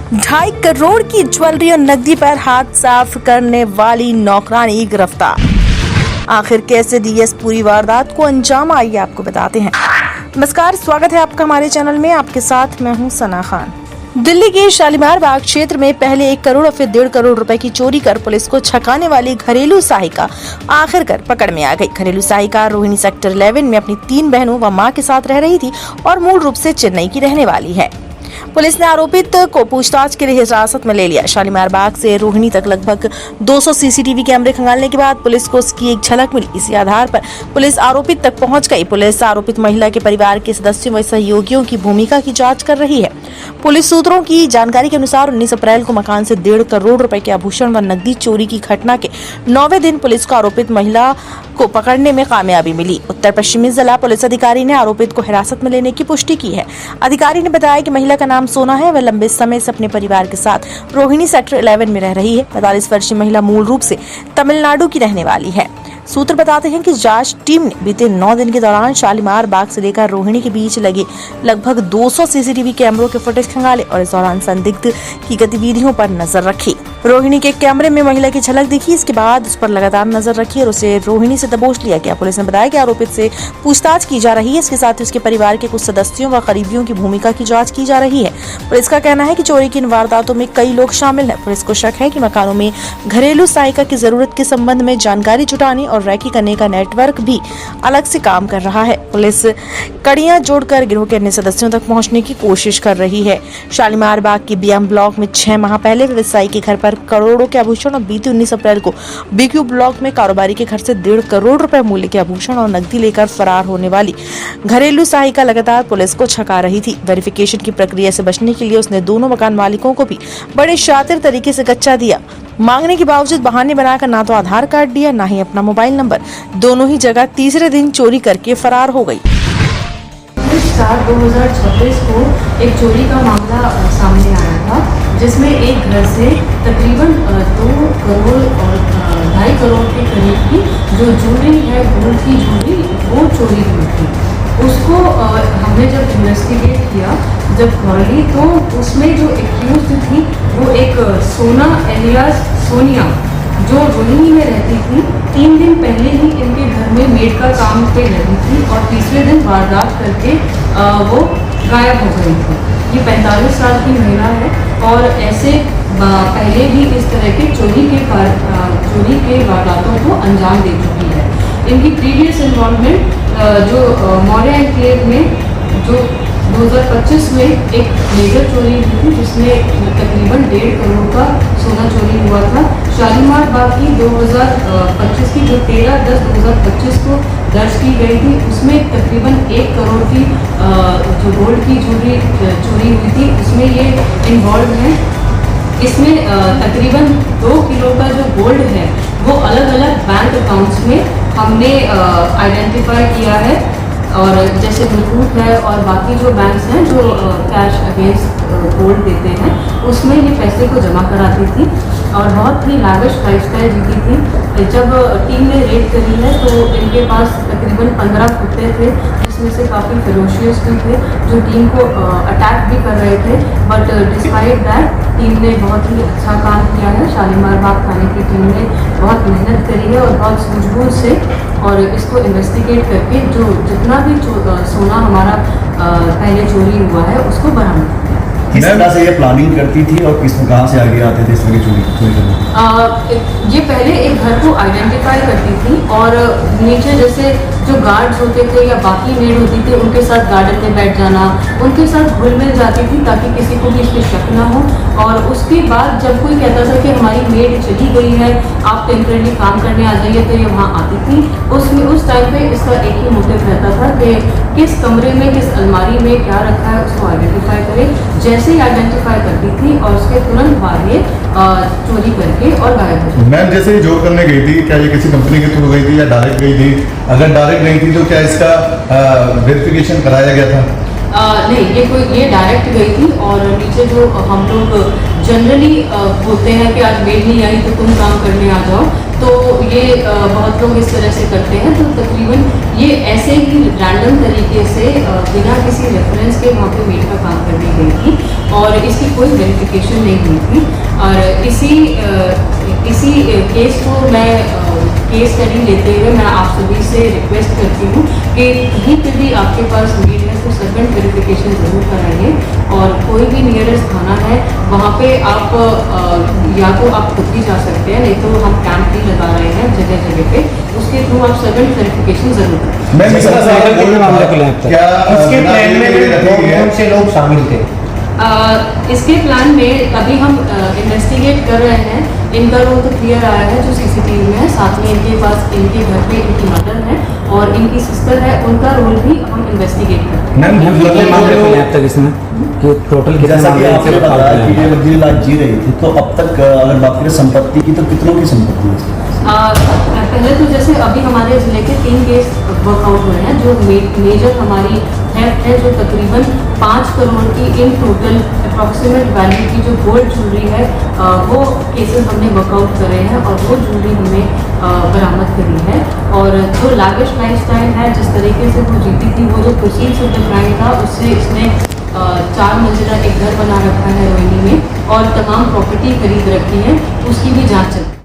2.5 करोड़ की ज्वेलरी और नकदी पर हाथ साफ करने वाली नौकरानी गिरफ्तार। आखिर कैसे दी इस पूरी वारदात को अंजाम, आइए आपको बताते हैं। नमस्कार, स्वागत है आपका हमारे चैनल में। आपके साथ मैं हूं सना खान। दिल्ली के शालीमार बाग क्षेत्र में पहले 1 करोड़ और फिर 1.5 करोड़ रुपए की चोरी कर पुलिस को छकाने वाली घरेलू सहायिका आखिरकार पकड़ में आ गई। घरेलू सहायिका रोहिणी सेक्टर 11 में अपनी 3 बहनों व मां के साथ रह रही थी और मूल रूप से चेन्नई की रहने वाली है। पुलिस ने आरोपित को पूछताछ के लिए हिरासत में ले लिया। शालीमार बाग से रोहिणी तक लगभग 200 सीसीटीवी कैमरे खंगालने के बाद पुलिस को उसकी एक झलक मिली। इसी आधार पर पुलिस आरोपित तक पहुंच गई। पुलिस आरोपित महिला के परिवार के सदस्यों व सहयोगियों की भूमिका की जांच कर रही है। पुलिस सूत्रों की जानकारी के अनुसार 19 अप्रैल को मकान से 1.5 करोड़ रुपए के आभूषण व नकदी चोरी की घटना के 9वें दिन पुलिस को आरोपित महिला को पकड़ने में कामयाबी मिली। उत्तर पश्चिमी जिला पुलिस अधिकारी ने आरोपित को हिरासत में लेने की पुष्टि की है। अधिकारी ने बताया कि महिला का नाम सोना है। वह लंबे समय से अपने परिवार के साथ रोहिणी सेक्टर 11 में रह रही है। 45 वर्षीय महिला मूल रूप से तमिलनाडु की रहने वाली है। सूत्र बताते हैं कि जांच टीम ने बीते 9 दिन के दौरान शालीमार बाग से लेकर रोहिणी के बीच लगे लगभग 200 सीसीटीवी कैमरों के फुटेज खंगाले और इस दौरान संदिग्ध की गतिविधियों पर नजर रखी। रोहिणी के कैमरे में महिला की झलक दिखी। इसके बाद उस पर लगातार नजर रखी और उसे रोहिणी से दबोच लिया गया। पुलिस ने बताया कि आरोपित से पूछताछ की जा रही है। इसके साथ ही उसके परिवार के कुछ सदस्यों व करीबियों की भूमिका की जांच की जा रही है। पुलिस का कहना है कि चोरी की इन वारदातों में कई लोग शामिल हैं। पुलिस को शक है कि मकानों में घरेलू सहायिका की जरूरत के संबंध में जानकारी जुटाने और रैकी करने का नेटवर्क भी अलग से काम कर रहा है। पुलिस कड़ियां जोड़कर गिरोह के अन्य सदस्यों तक पहुंचने की कोशिश कर रही है। शालीमार बाग के बीएम ब्लॉक में 6 माह पहले व्यवसायी के घर पर करोड़ों के आभूषण और बीते 19 अप्रैल को बीक्यू ब्लॉक में कारोबारी के घर से 1.5 करोड़ रुपए मूल्य के आभूषण और नकदी लेकर फरार होने वाली घरेलू सहायिका लगातार पुलिस को छका रही थी। वेरिफिकेशन की प्रक्रिया से बचने के लिए उसने दोनों मकान मालिकों को भी बड़े शातिर तरीके से कच्चा दिया। मांगने के बावजूद बहाने बनाकर ना तो आधार कार्ड दिया, ना ही अपना मोबाइल नंबर। दोनों ही जगह तीसरे दिन चोरी करके फरार हो गई। 2026 को एक चोरी का मामला सामने आया था, जिसमें एक घर से तकरीबन 2 करोड़ और 2.5 करोड़ के करीब की जो ज्वेलरी है, गोल्ड की ज्वेलरी, वो चोरी हुई थी। उसको हमने जब इन्वेस्टिगेट किया, जब खोली, तो उसमें जो एक्यूज्ड थी वो एक सोना एलियास सोनिया, जो रोहिणी में रहती थी। 3 दिन पहले ही इनके घर में मेड का काम पे लगी थी और तीसरे दिन वारदात करके वो गायब हो गई थी। ये 45 साल की महिला है और ऐसे पहले भी इस तरह के चोरी के वारदातों को अंजाम दे चुकी है। इनकी प्रीवियस इन्वॉल्वमेंट जो मौर्य एनक्लेव में जो 2025 में एक मेजर चोरी हुई थी, जिसमें तकरीबन 1.5 करोड़ का सोना चोरी हुआ था। शालीमार बाग की 2025 की जो 13/10/2025 को दर्ज की गई थी, उसमें तकरीबन 1 करोड़ की जो गोल्ड की ज्वेलरी चोरी हुई थी, उसमें ये इन्वॉल्व है। इसमें तकरीबन 2 किलो का जो गोल्ड है वो अलग अलग बैंक अकाउंट्स में हमने आइडेंटिफाई किया है। और जैसे मुथूट है और बाकी जो बैंक्स हैं जो कैश अगेंस्ट गोल्ड देते हैं, उसमें ये पैसे को जमा कराती थी और बहुत ही लाविश लाइफस्टाइल जीती थी। जब टीम ने रेड करी है तो इनके पास तकरीबन 15 कुत्ते थे, जिसमें से काफ़ी फेरोशियस भी थे, जो टीम को अटैक भी कर रहे थे। बट डिस्पाइट दैट टीम ने बहुत ही अच्छा काम किया है। शालीमार बाग थाने की टीम ने बहुत मेहनत करी है और बहुत सूझबूझ से और इसको इन्वेस्टिगेट करके जो जितना भी सोना हमारा पहले चोरी हुआ है उसको बरामद किया। किस तरह से ये प्लानिंग करती थी और कहाँ से आगे आते थे इस तरह की चोरी करने? ये पहले एक घर को आइडेंटिफाई करती थी और नीचे जैसे जो गार्ड्स होते थे या बाकी मेड होती थी, उनके साथ गार्डन में बैठ जाना, उनके साथ घुल मिल जाती थी ताकि किसी को भी इसकी शक ना हो। और उसके बाद जब कोई कहता था कि हमारी मेड चली गई है, आप टेम्परेरी काम करने आ जाइए, तो ये वहाँ आती थी। उस टाइम पे इसका एक ही मोटिव रहता था कि किस कमरे में, किस अलमारी में क्या रखा है, उसको आइडेंटिफाई करे। जैसे ही आइडेंटिफाई करती थी और उसके तुरंत बाद ये चोरी करके और गायब हो जाती। मैम, जैसे जॉब करने गई थी, क्या ये किसी कंपनी के थ्रू गई थी या डायरेक्ट गई थी? अगर डायरेक्ट नहीं थी तो क्या इसका वेरिफिकेशन कराया गया था? नहीं, ये डायरेक्ट गई थी और नीचे जो हम लोग जनरली बोलते हैं कि आज मेल नहीं आई तो तुम काम करने आ जाओ, तो ये बहुत लोग इस तरह से करते हैं। तो तकरीबन ये ऐसे ही रैंडम तरीके से बिना किसी रेफरेंस के वहाँ पे मेल का काम करने गई थी और इसकी कोई वेरिफिकेशन नहीं हुई थी। और इसी केस को मैं केस स्टडी लेते हुए मैं आप सभी से रिक्वेस्ट करती हूँ कि कहीं पर भी आपके पास मेल है तो सर्वेंट वेरिफिकेशन ज़रूर कराइए। और कोई भी नियरेस्ट थाना है वहाँ पे आप या तो आप खुद भी जा सकते हैं, नहीं तो हम कैंप भी लगा रहे हैं जगह जगह पे, उसके थ्रू आप सर्वेंट वेरिफिकेशन ज़रूर करें। मैं क्या इसके प्लान में कौन से लोग शामिल थे? इसके प्लान में अभी हम इन्वेस्टिगेट कर रहे हैं। इनका रोल तो क्लियर आया है जो सीसीटीवी में है, साथ में इनके पास इनके घर पे इनकी मदर है और इनकी सिस्टर है, उनका रोल भी हम इन्वेस्टिगेट कर रहे हैं। मैम कितने मामले मिले अब तक इसमें कि टोटल कितने जैसा कि मामले आपने बताया कि ये वजीर लाल जी रही थी, तो अब तक अगर बात करें संपत्ति की तो कितनों की संपत्ति है इसके पास? पहले तो जैसे अभी हमारे ज़िले के 3 केस वर्कआउट हुए हैं जो मेजर हमारी थेफ्ट है, जो तकरीबन 5 करोड़ की इन टोटल अप्रॉक्सीमेट वैल्यू की जो गोल्ड ज्वेलरी है वो केसेस हमने वर्कआउट करे हैं और वो ज्वेलरी हमने बरामद करी है। और जो लाविश लाइफस्टाइल है, जिस तरीके से वो जीती थी, वो जो प्रोसीड्स ऑफ द क्राइम था उससे इसने 4 मंजिला एक घर बना रखा है रोहिणी में और तमाम प्रॉपर्टी खरीद रखी है, उसकी भी जाँच चल रही है।